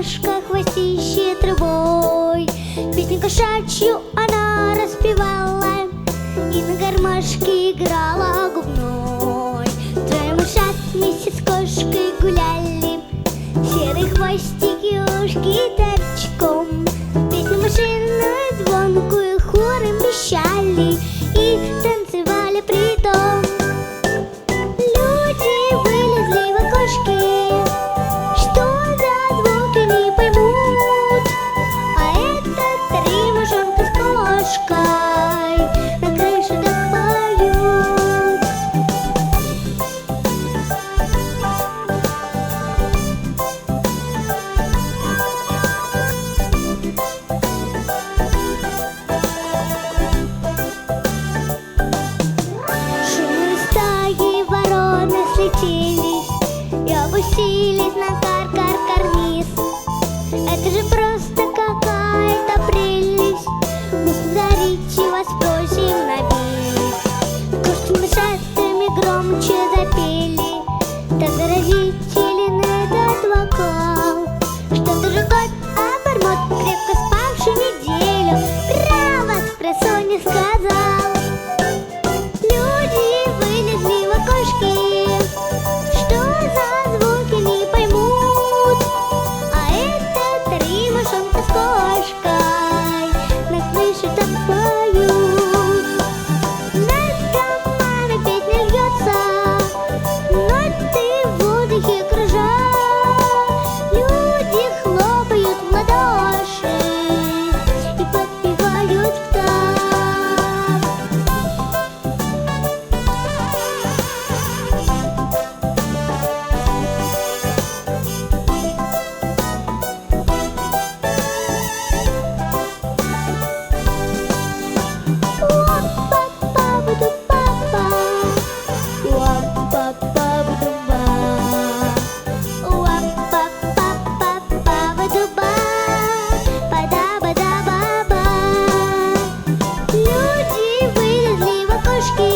кошка, хвостище трубой. Песню кошачью она распевала и на гармошке играла губной. Трое мышат вместе с кошкой гуляли, серые хвостики ушки торчком. Песню машинную звонкую хором вещали и танцевали притом. Люди вылезли в окошки, что за звуки не поймут, а это три мышонка с кошкой на крыше так поют. Шумные стаи вороны слетелись и опустились на карниз. Это же просто какая-то прелесть, мы подарите вас просим на бис. Кошки мышатами громче запели, так заразителен этот вокал, что даже кот обормот, крепко спавший неделю, право спросонья сказал. Люди вылезли в окошки, что за звуки не поймут, а это три мышонка с кошкой на крыше так поют. Над домами песня льется, ноты в воздухе кружат. Люди хлопают в ладоши и подпевают в такт. Люди вылезли в окошки,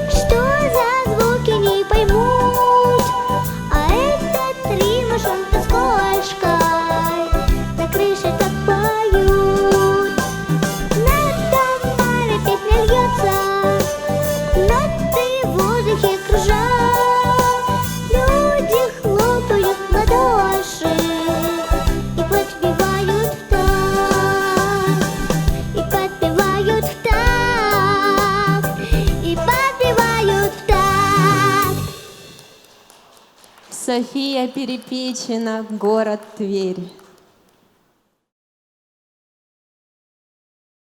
что за звуки не поймут, а это три мышонка с кошкой на крыше так поют. Над домами песня льется, ноты в воздухе кружат. Люди хлопают в ладоши и подпевают в такт, и подпевают в такт, и подпевают в такт. София Перепечина, город Тверь.